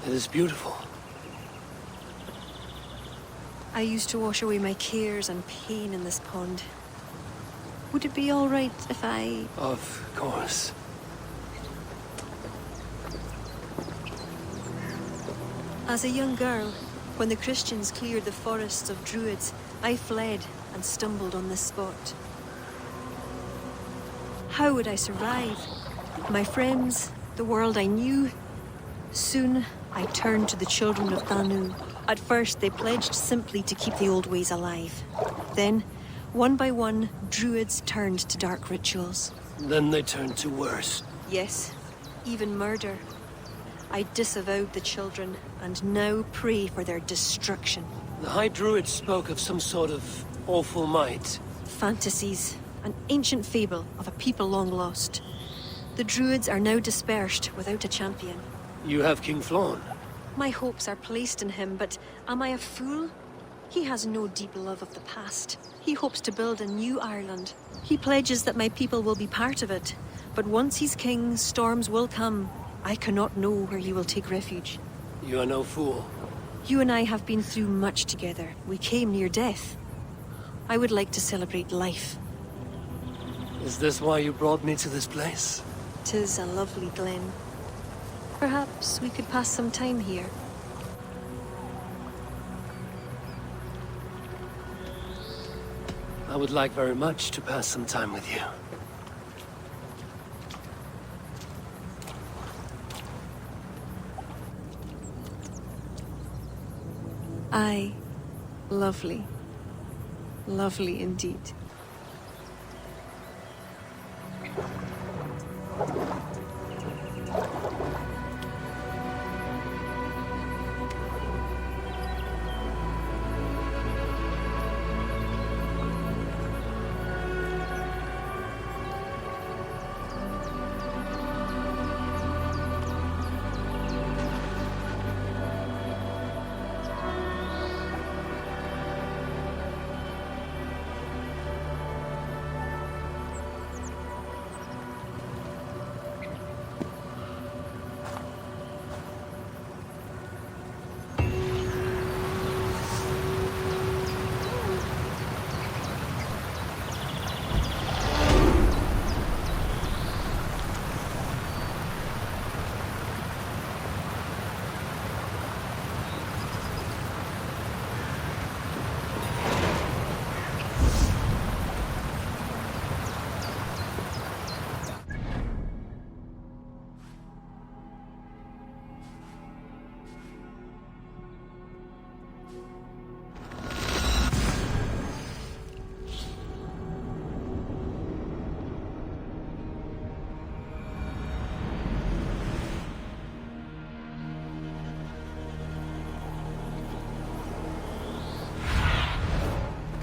It is beautiful. I used to wash away my cares and pain in this pond. Would it be all right if I... Of course. As a young girl, when the Christians cleared the forests of Druids, I fled and stumbled on this spot. How would I survive? My friends, the world I knew. Soon, I turned to the children of Danu. At first, they pledged simply to keep the old ways alive. Then, one by one, Druids turned to dark rituals. Then they turned to worse. Yes, even murder. I disavowed the children, and now pray for their destruction. The High Druids spoke of some sort of awful might. Fantasies, an ancient fable of a people long lost. The Druids are now dispersed without a champion. You have King Flann. My hopes are placed in him, but am I a fool? He has no deep love of the past. He hopes to build a new Ireland. He pledges that my people will be part of it. But once he's king, storms will come. I cannot know where he will take refuge. You are no fool. You and I have been through much together. We came near death. I would like to celebrate life. Is this why you brought me to this place? 'Tis a lovely glen. Perhaps we could pass some time here. I would like very much to pass some time with you. Aye. Lovely. Lovely indeed.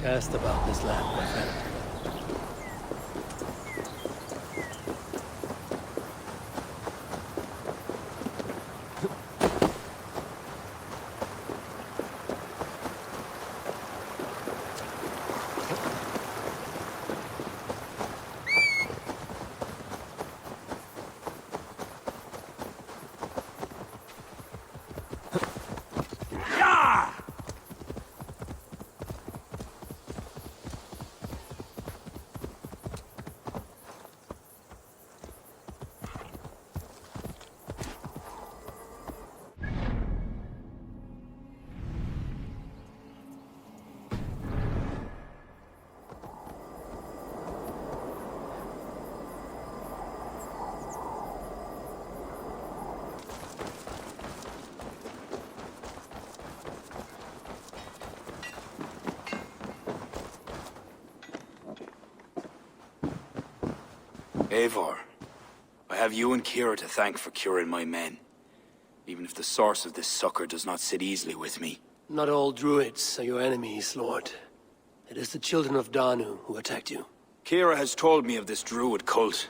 Cast about this land, my friend. Eivor, I have you and Kira to thank for curing my men. Even if the source of this succor does not sit easily with me. Not all Druids are your enemies, Lord. It is the children of Danu who attacked you. Kira has told me of this Druid cult.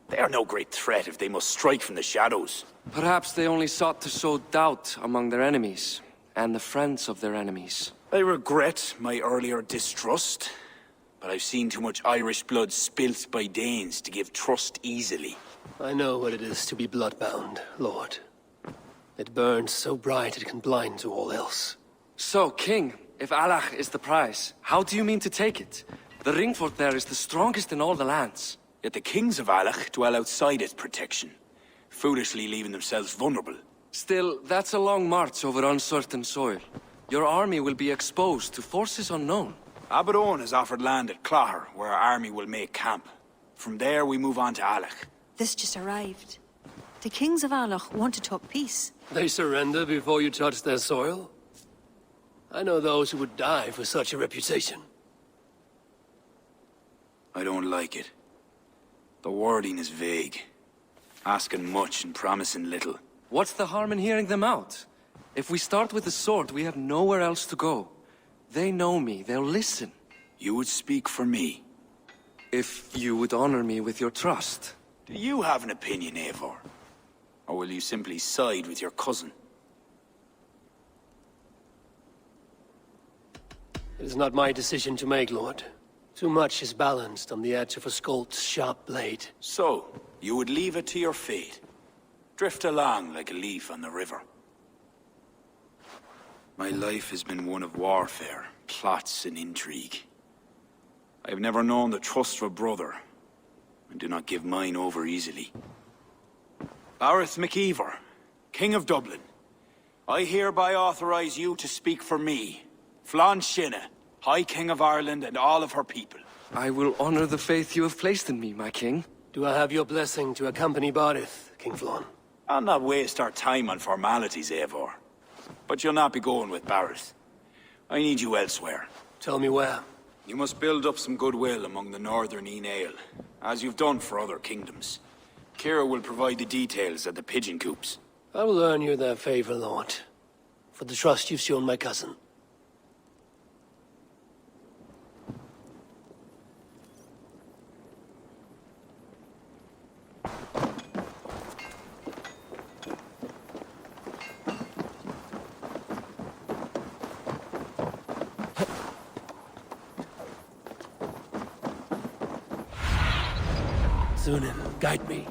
They are no great threat if they must strike from the shadows. Perhaps they only sought to sow doubt among their enemies, and the friends of their enemies. I regret my earlier distrust, but I've seen too much Irish blood spilt by Danes to give trust easily. I know what it is to be bloodbound, Lord. It burns so bright it can blind to all else. So, King, if Alach is the prize, how do you mean to take it? The ring fort there is the strongest in all the lands. Yet the kings of Alach dwell outside its protection, foolishly leaving themselves vulnerable. Still, that's a long march over uncertain soil. Your army will be exposed to forces unknown. Abaddon has offered land at Clogher, where our army will make camp. From there, we move on to Alach. This just arrived. The kings of Alach want to talk peace. They surrender before you touch their soil? I know those who would die for such a reputation. I don't like it. The wording is vague. Asking much and promising little. What's the harm in hearing them out? If we start with the sword, we have nowhere else to go. They know me, they'll listen. You would speak for me. If you would honor me with your trust. Do you have an opinion, Eivor? Or will you simply side with your cousin? It is not my decision to make, Lord. Too much is balanced on the edge of a Skolt's sharp blade. So, you would leave it to your fate. Drift along like a leaf on the river. My life has been one of warfare, plots and intrigue. I have never known the trust of a brother, and do not give mine over easily. Bareth MacEivor, King of Dublin, I hereby authorize you to speak for me, Flann Shinna, High King of Ireland and all of her people. I will honor the faith you have placed in me, my king. Do I have your blessing to accompany Barith, King Flann? I'll not waste our time on formalities, Eivor. But you'll not be going with Bareth. I need you elsewhere. Tell me where. You must build up some goodwill among the northern Aele, as you've done for other kingdoms. Kira will provide the details at the pigeon coops. I will earn you their favor, Lord, for the trust you've shown my cousin. Sunan, guide me.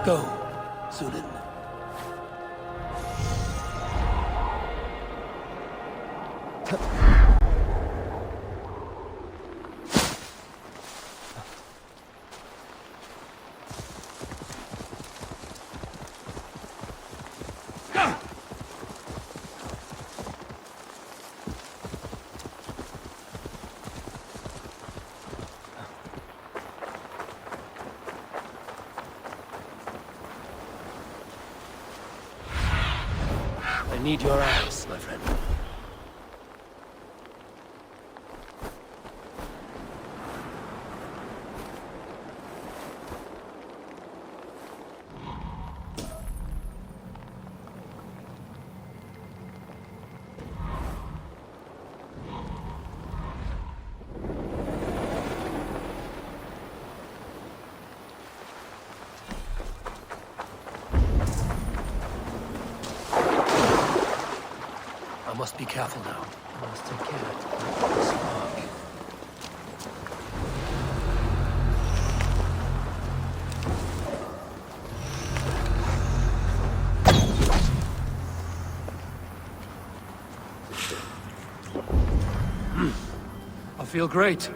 Go, Sunan. need your eyes, my friend. I must be careful now. I must take care. Spark. I feel great.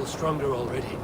Stronger already.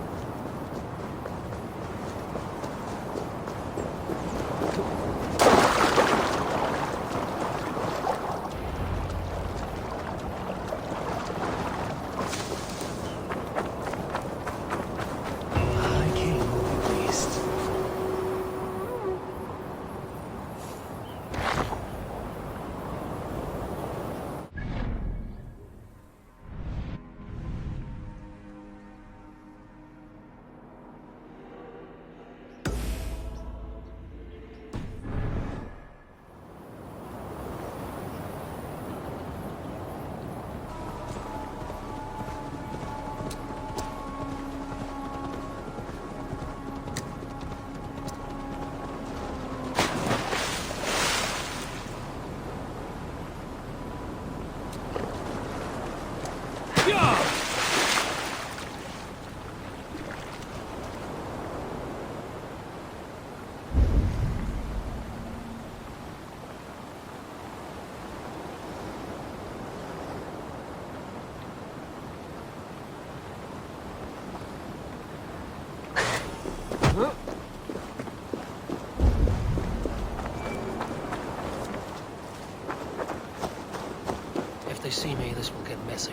If they see me, this will get messy.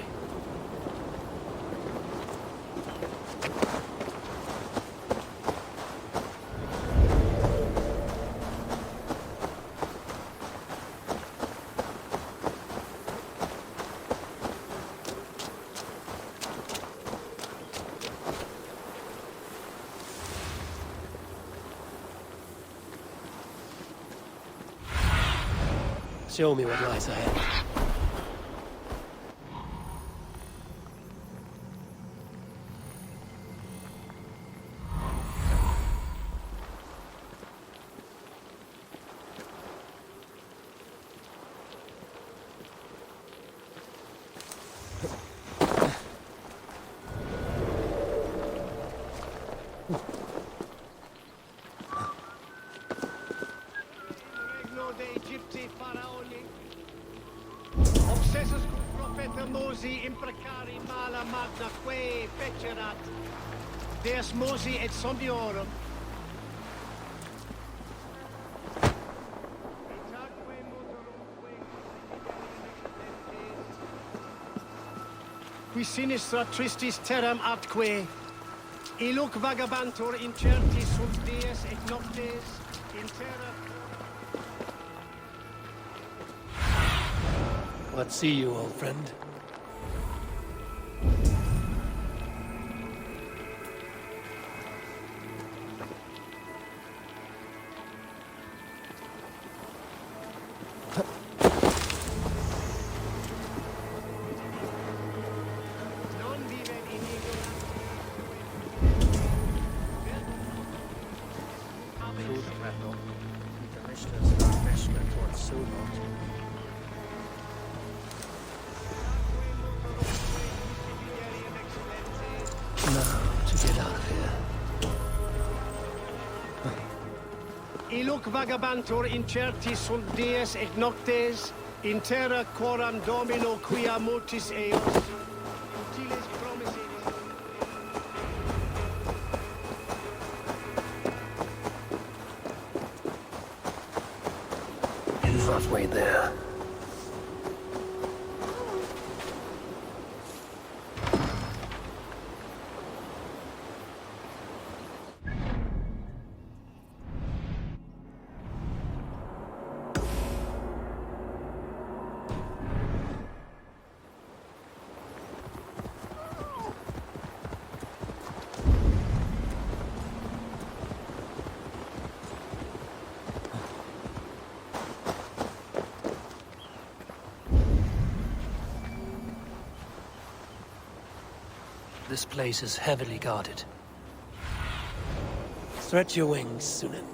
show me what lies ahead. Deus Mosi et Sombiorum. Qui sinistra tristis terram atque, iluc vagabantur incertis sunt dies et noctes, in terra... What see you, old friend? Iluc vagabantur incertis sunt dies et noctes, in terra quoram domino quia multis eos, utiles promissit. It's halfway there. This place is heavily guarded. Stretch your wings, Sunan.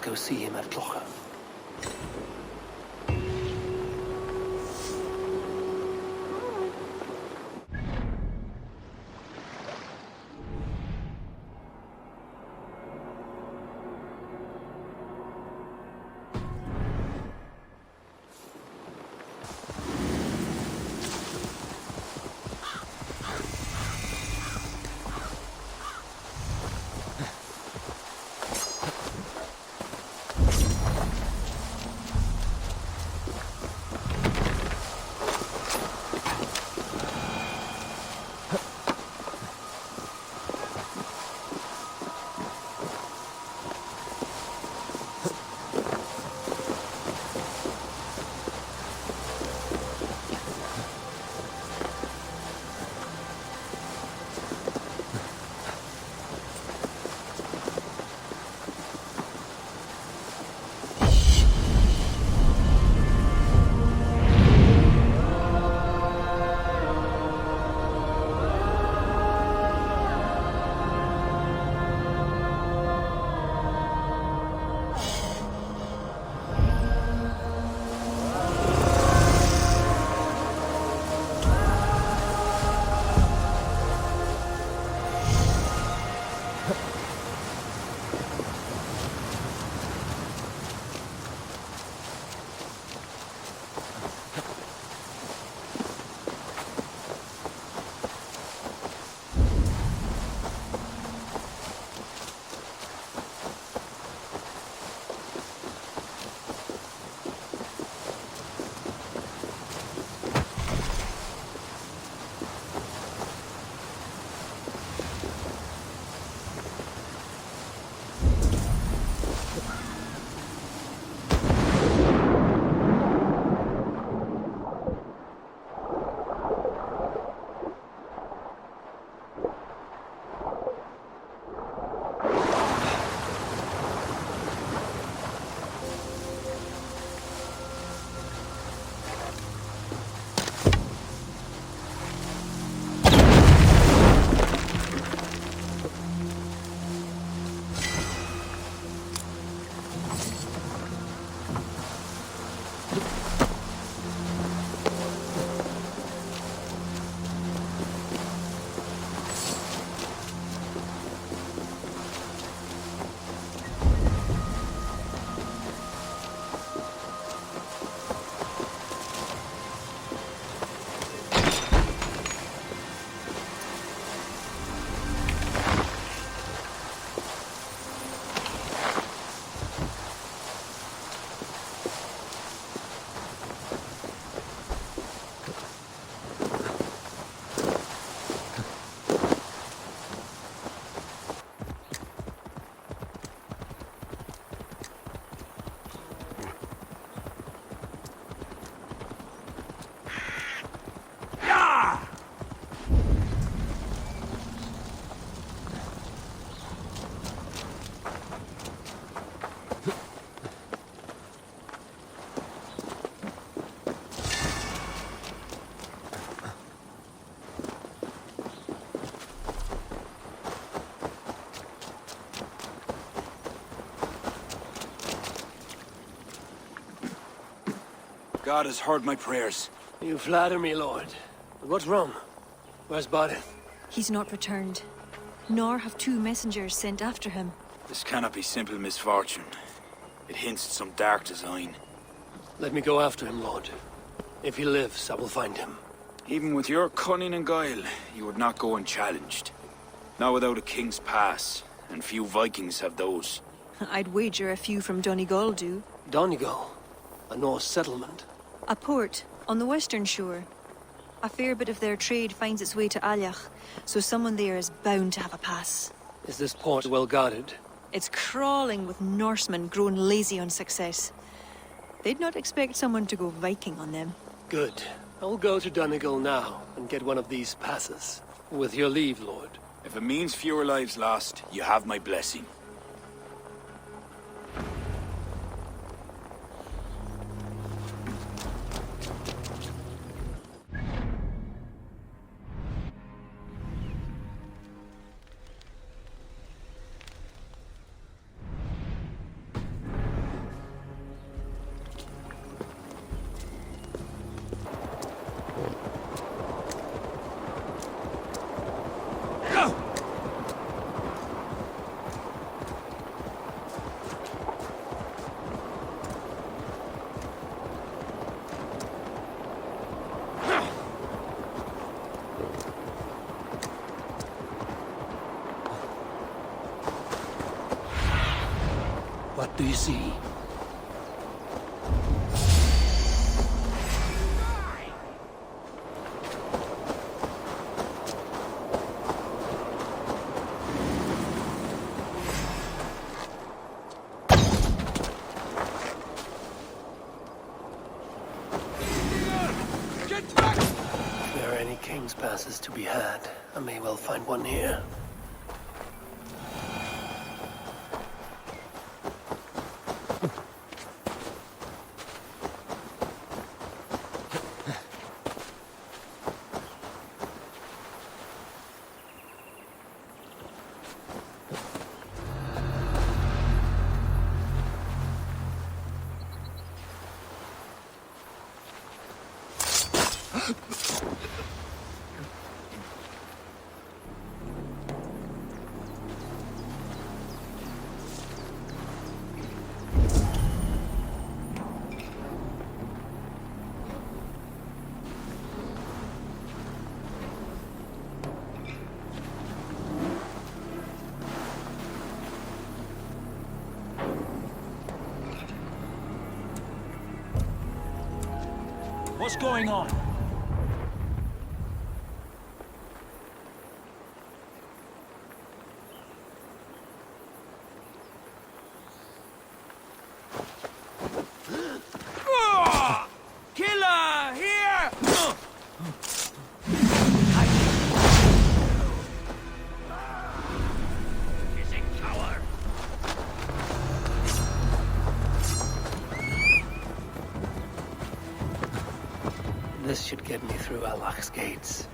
Let's go see him at Clocha. God has heard my prayers. You flatter me, Lord. But what's wrong? Where's Baden? He's not returned. Nor have two messengers sent after him. This cannot be simple misfortune. It hints at some dark design. Let me go after him, Lord. If he lives, I will find him. Even with your cunning and guile, you would not go unchallenged. Not without a king's pass, and few Vikings have those. I'd wager a few from Donegal do. Donegal, a Norse settlement. A port on the western shore. A fair bit of their trade finds its way to Aljach, so someone there is bound to have a pass. Is this port well guarded? It's crawling with Norsemen grown lazy on success. They'd not expect someone to go Viking on them. Good. I will go to Donegal now and get one of these passes. With your leave, Lord. If it means fewer lives lost, you have my blessing. What do you see? If there are any king's passes to be had, I may well find one here. What's going on? Killer, here! This should get me through Allah's gates.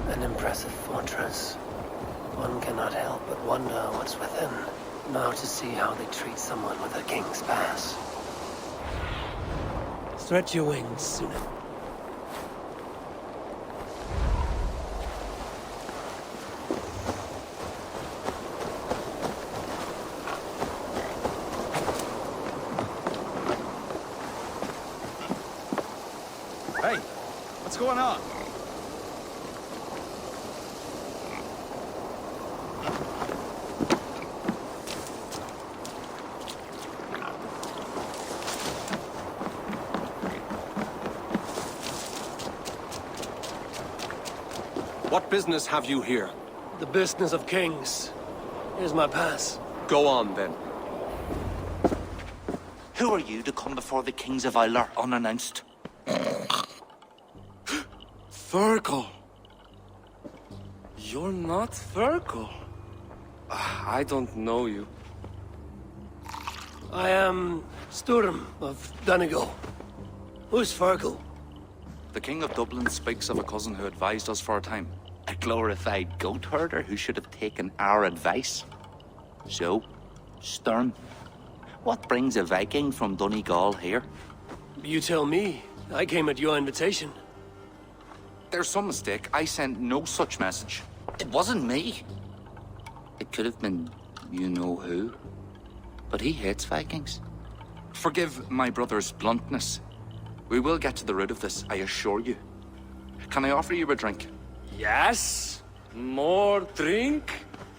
An impressive fortress. One cannot help but wonder what's within. Now to see how they treat someone with a king's pass. Stretch your wings, Suna. Hey, what's going on? What business have you here? The business of kings. Here's my pass. Go on, then. Who are you to come before the kings of Eivor unannounced? Fergal! You're not Fergal. I don't know you. I am Sturm of Donegal. Who's Fergal? The King of Dublin speaks of a cousin who advised us for a time. A glorified goat herder who should have taken our advice. So, Sturm, what brings a Viking from Donegal here? You tell me. I came at your invitation. There's some mistake. I sent no such message. It wasn't me. It could have been you-know-who. But he hates Vikings. Forgive my brother's bluntness. We will get to the root of this, I assure you. Can I offer you a drink? Yes? More drink?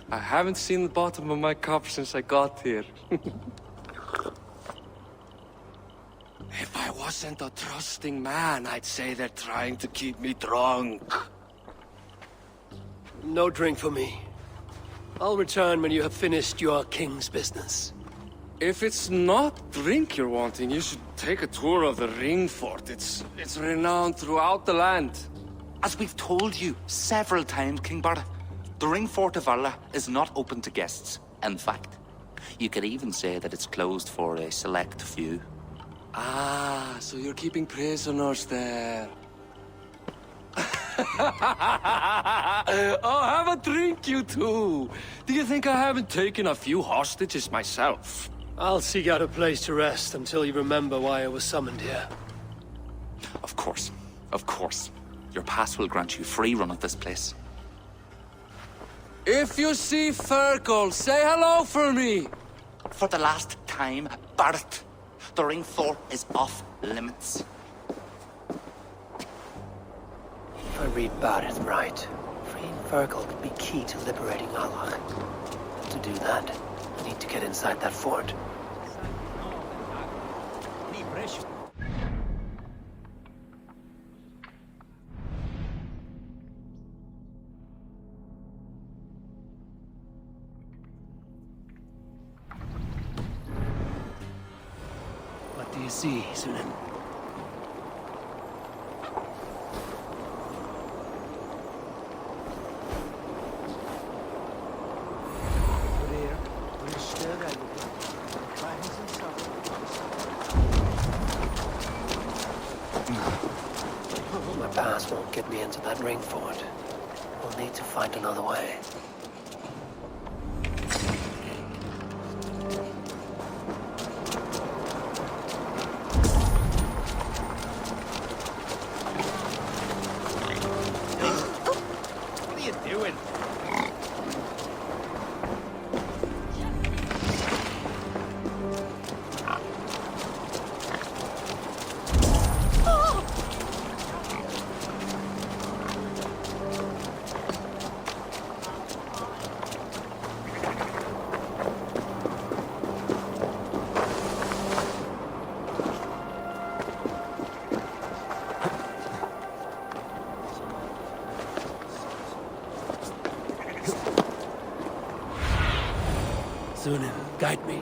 I haven't seen the bottom of my cup since I got here. If I wasn't a trusting man, I'd say they're trying to keep me drunk. No drink for me. I'll return when you have finished your king's business. If it's not drink you're wanting, you should take a tour of the ring fort. It's renowned throughout the land. As we've told you several times, King Barda, the ring fort of Valhalla is not open to guests. In fact, you could even say that it's closed for a select few. Ah, so you're keeping prisoners there. Oh, have a drink, you two. Do you think I haven't taken a few hostages myself? I'll seek out a place to rest until you remember why I was summoned here. Of course. Of course. Your pass will grant you free run of this place. If you see Fergal, say hello for me. For the last time, Barret, the ring fort is off limits. If I read Barrett right, freeing Fergal could be key to liberating Allah. To do that, I need to get inside that fort. What do you see, Sunan? My pass won't get me into that ring fort. We'll need to find another way. What are you doing? Sunan, guide me.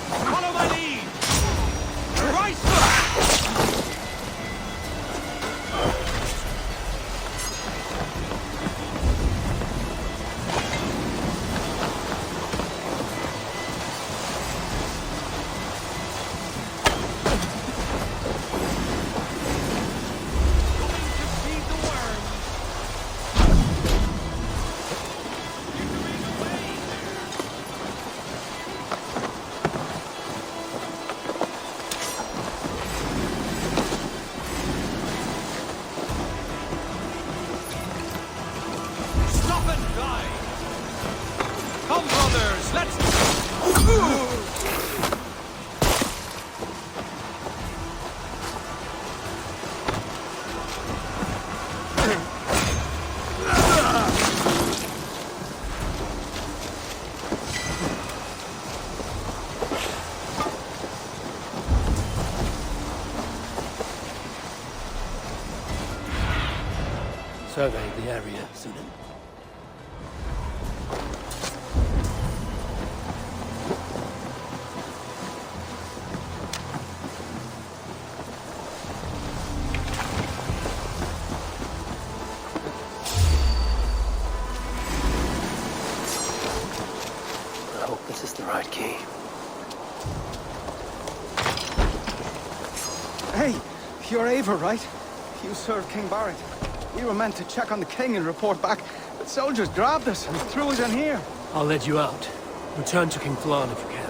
Follow my lead! Right! Going to feed the worms! Stop and die! Come, brothers, let's... Survey the area, Sunan. I hope this is the right key. Hey, you're Eivor, right? You served King Barrett. We were meant to check on the king and report back, but soldiers grabbed us and threw us in here. I'll let you out. Return to King Flan if you can.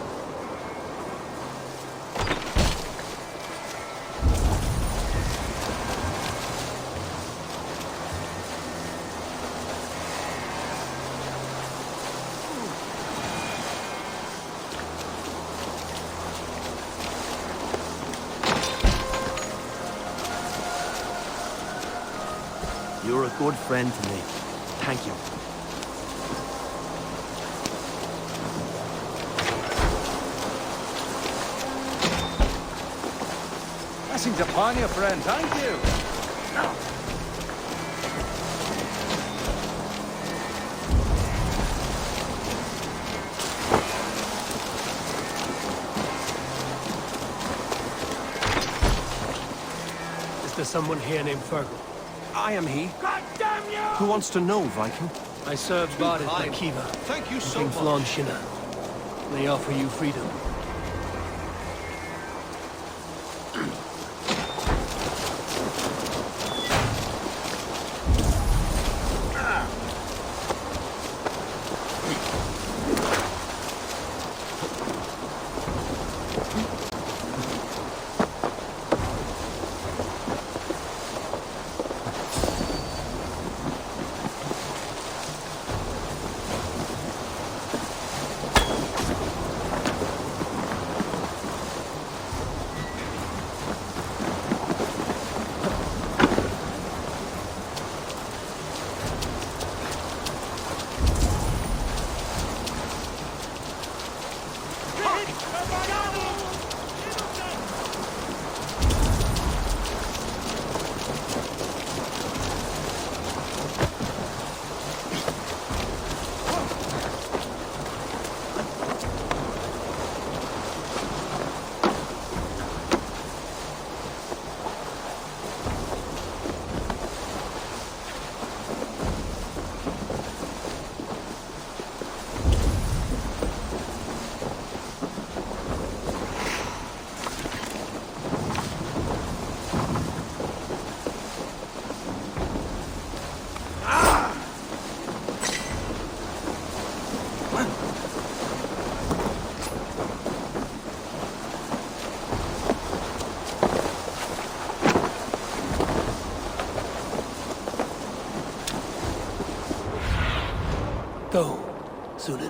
You're a good friend to me. Thank you. Blessings upon you, friend. Thank you. Is there someone here named Fergal? I am he. God damn you! Who wants to know, Viking? I served Bard at kind. Kiva. Thank you so King much. Flan Shinna. They offer you freedom. Go, Sunan.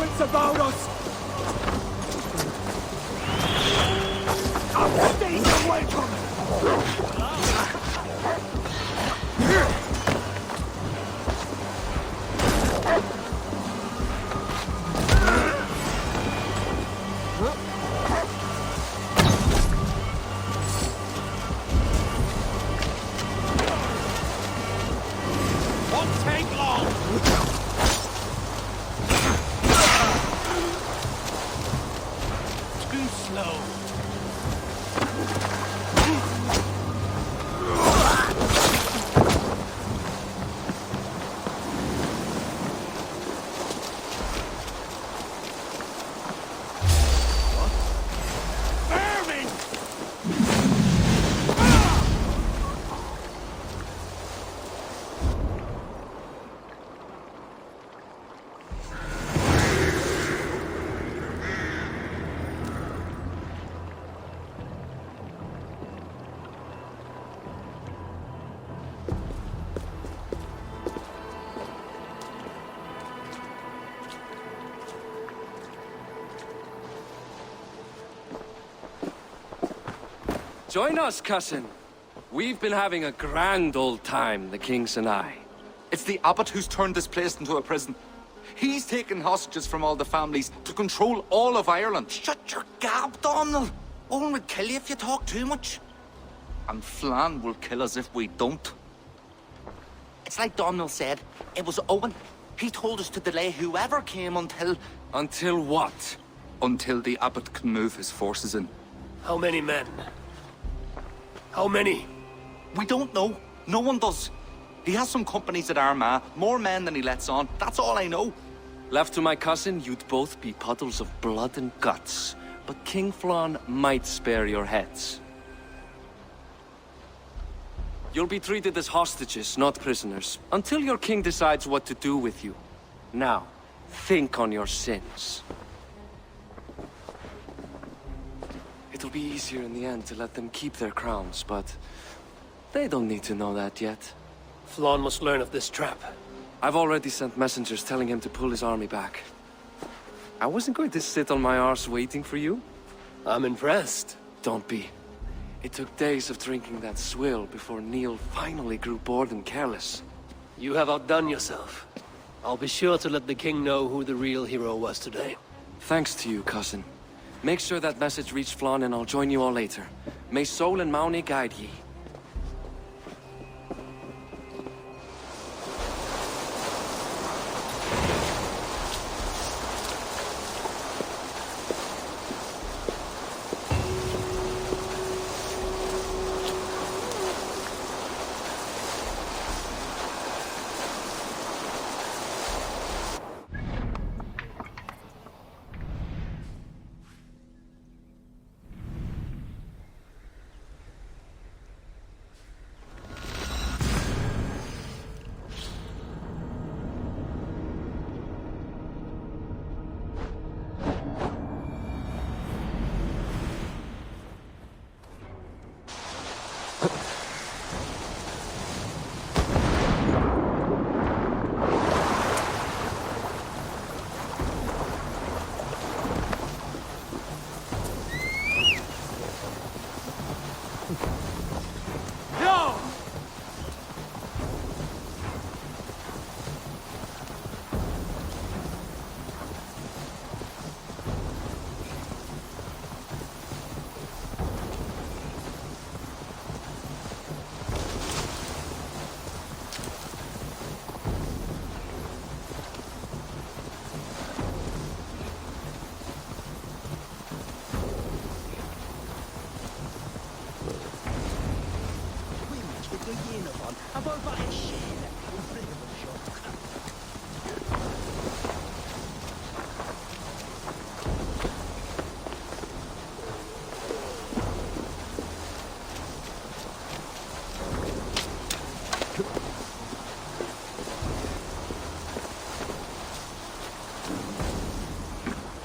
wits about us! Our days are welcome! Won't take long! Too slow. Vermin! Join us, cousin. We've been having a grand old time, the kings and I. It's the abbot who's turned this place into a prison. He's taken hostages from all the families to control all of Ireland. Shut your gab, Donald. Owen would kill you if you talk too much. And Flan will kill us if we don't. It's like Donald said. It was Owen. He told us to delay whoever came until... Until what? Until the abbot can move his forces in. How many men? How many? We don't know. No one does. He has some companies at Armagh, more men than he lets on. That's all I know. Left to my cousin, you'd both be puddles of blood and guts. But King Flan might spare your heads. You'll be treated as hostages, not prisoners, until your king decides what to do with you. Now, think on your sins. It'll be easier in the end to let them keep their crowns, but they don't need to know that yet. Flan must learn of this trap. I've already sent messengers telling him to pull his army back. I wasn't going to sit on my arse waiting for you. I'm impressed. Don't be. It took days of drinking that swill before Neil finally grew bored and careless. You have outdone yourself. I'll be sure to let the king know who the real hero was today. Thanks to you, cousin. Make sure that message reached Flan and I'll join you all later. May Sol and Mauni guide ye.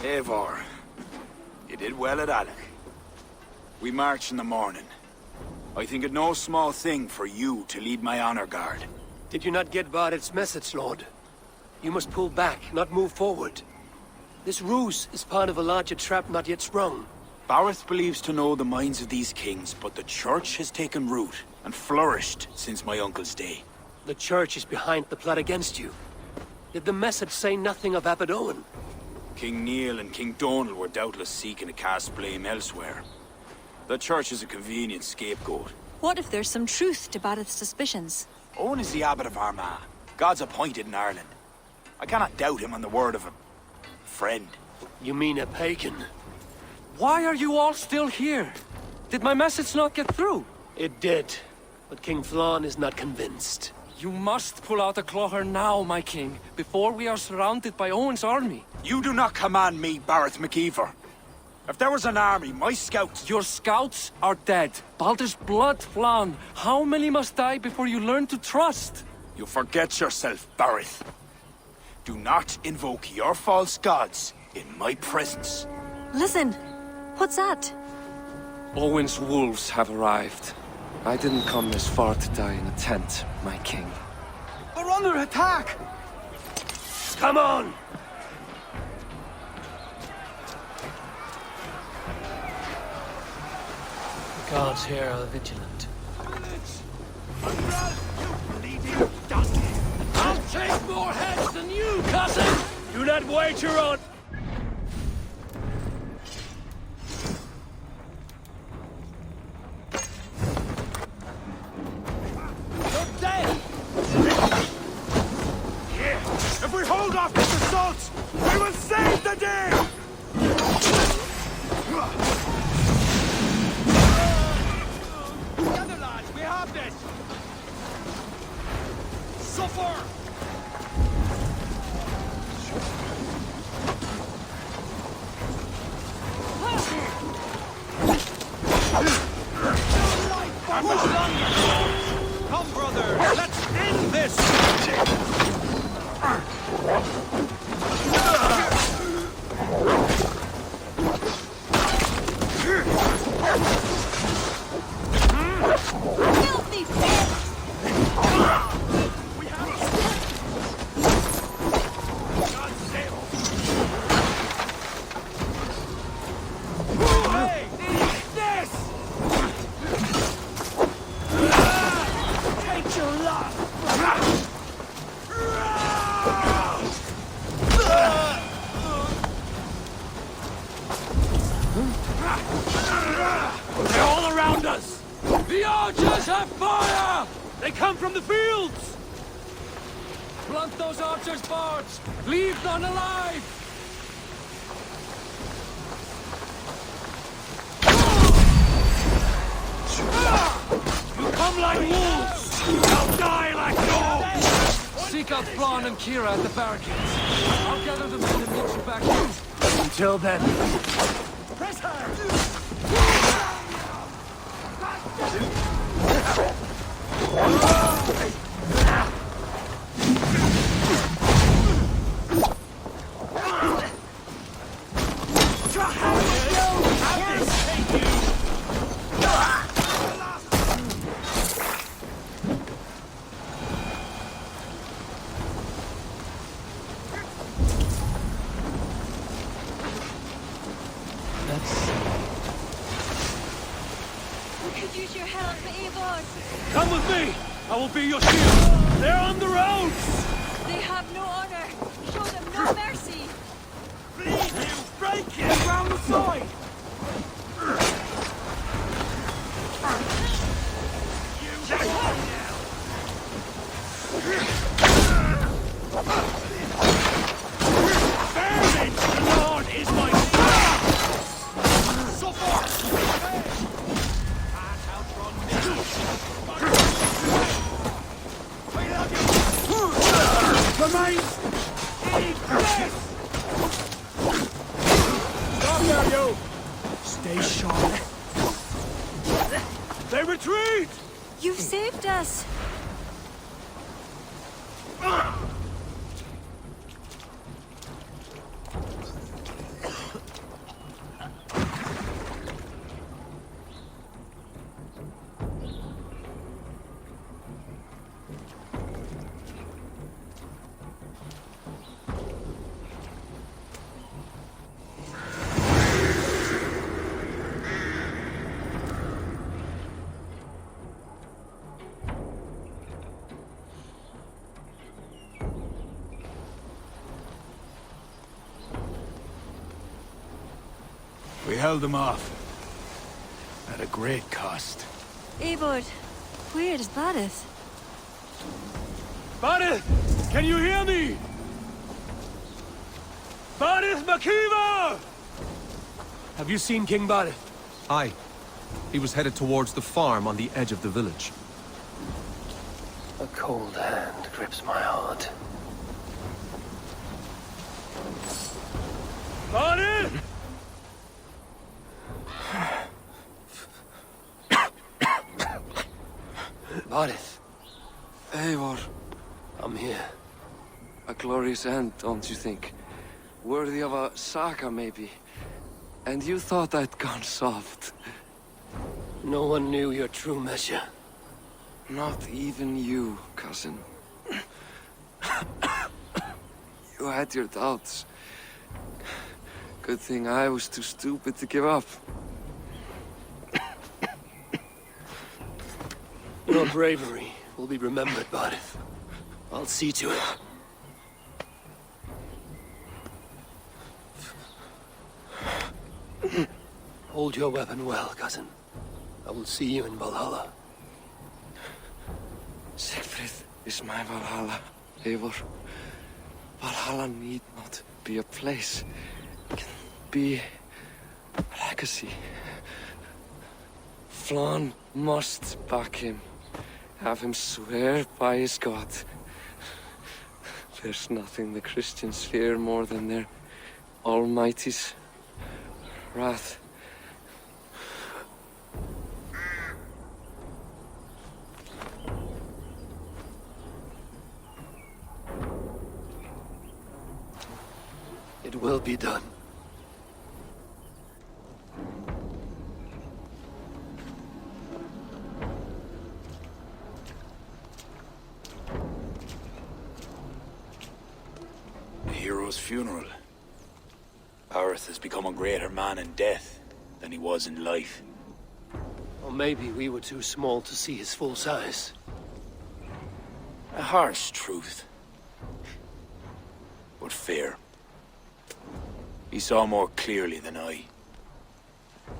Eivor, you did well at Alec. We march in the morning. I think it no small thing for you to lead my honor guard. Did you not get Barit's message, Lord? You must pull back, not move forward. This ruse is part of a larger trap not yet sprung. Bareth believes to know the minds of these kings, but the church has taken root and flourished since my uncle's day. The church is behind the plot against you. Did the message say nothing of Abaddon? King Neil and King Donal were doubtless seeking to cast blame elsewhere. The church is a convenient scapegoat. What if there's some truth to Bareth's suspicions? Owen is the abbot of Armagh, God's appointed in Ireland. I cannot doubt him on the word of a friend. You mean a pagan? Why are you all still here? Did my message not get through? It did, but King Flann is not convinced. You must pull out the clawher now, my king, before we are surrounded by Owen's army. You do not command me, Bareth McEivor. If there was an army, my scouts... Your scouts are dead. Baldur's blood, Flann. How many must die before you learn to trust? You forget yourself, Bareth. Do not invoke your false gods in my presence. Listen, what's that? Owen's wolves have arrived. I didn't come this far to die in a tent, my king. We're under attack! Come on! The guards here are vigilant. I'll take more heads than you, cousin! Do not wager on... If we hold off this assault, we will save the day! Together, lads, we have this! Suffer! Come, brother, let's end this! Filthy fish! They're all around us! The archers have fire! They come from the fields! Blunt those archers' bards! Leave none alive! You come like wolves! They'll die like dogs! Seek out Flann and Kira at the barricades. I'll gather the men and meet you back here. Until then... Press her! We could use your help, Eivor. Come with me! I will be your shield! They're on the roads! They have no honor. Show them no mercy. Bleed you! Break it round the side! Burn it! The Lord is my so far! Can't outrun me! Remain! Stop there, you! Stay sharp. They retreat! You've saved us. We held them off. At a great cost. Eivor, where is Varith? Varith! Can you hear me? Varith Makiva! Have you seen King Varith? Aye. He was headed towards the farm on the edge of the village. A cold hand grips my heart. Varith! Varith, Eivor, I'm here. a glorious end, don't you think? Worthy of a saga, maybe. And you thought I'd gone soft. No one knew your true measure. Not even you, cousin. You had your doubts. Good thing I was too stupid to give up. Your bravery will be remembered, Varith. I'll see to it. Hold your weapon well, cousin. I will see you in Valhalla. Siegfried is my Valhalla, Eivor. Valhalla need not be a place. It can be a legacy. Flann must back him. Have him swear by his God. There's nothing the Christians fear more than their Almighty's wrath. It will be done. A hero's funeral. Varith has become a greater man in death than he was in life. Or maybe we were too small to see his full size. A harsh truth, but fair. He saw more clearly than I,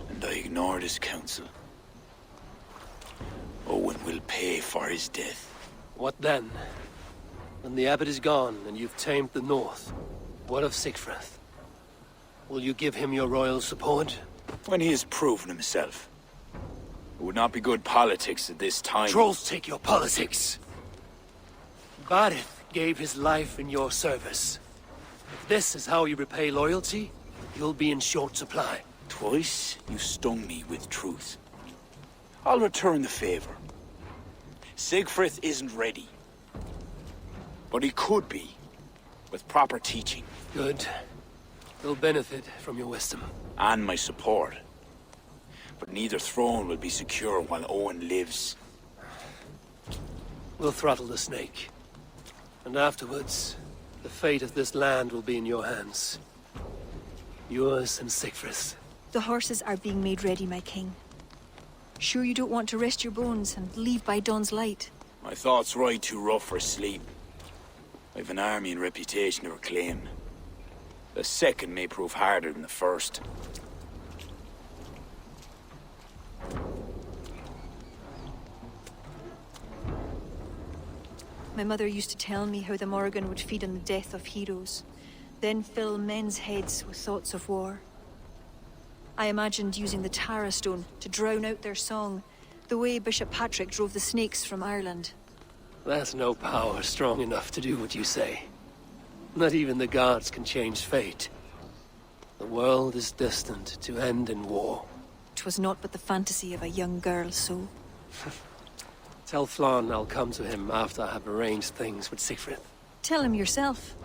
and I ignored his counsel. Owen will pay for his death. What then? When the abbot is gone and you've tamed the north, what of Siegfried? Will you give him your royal support? When he has proven himself. It would not be good politics at this time. Trolls take your politics. Varith gave his life in your service. If this is how you repay loyalty, you'll be in short supply. Twice you stung me with truth. I'll return the favor. Siegfried isn't ready. But he could be, with proper teaching. Good. He'll benefit from your wisdom. And my support. But neither throne will be secure while Owen lives. We'll throttle the snake. And afterwards, the fate of this land will be in your hands. Yours and Siegfried's. The horses are being made ready, my king. Sure you don't want to rest your bones and leave by dawn's light? My thoughts ride too rough for sleep. I've an army and reputation to reclaim. The second may prove harder than the first. My mother used to tell me how the Morrigan would feed on the death of heroes, then fill men's heads with thoughts of war. I imagined using the Tara Stone to drown out their song, the way Bishop Patrick drove the snakes from Ireland. There's no power strong enough to do what you say. Not even the gods can change fate. The world is destined to end in war. 'Twas not but the fantasy of a young girl, so... Tell Flann I'll come to him after I have arranged things with Siegfried. Tell him yourself.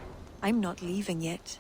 I'm not leaving yet.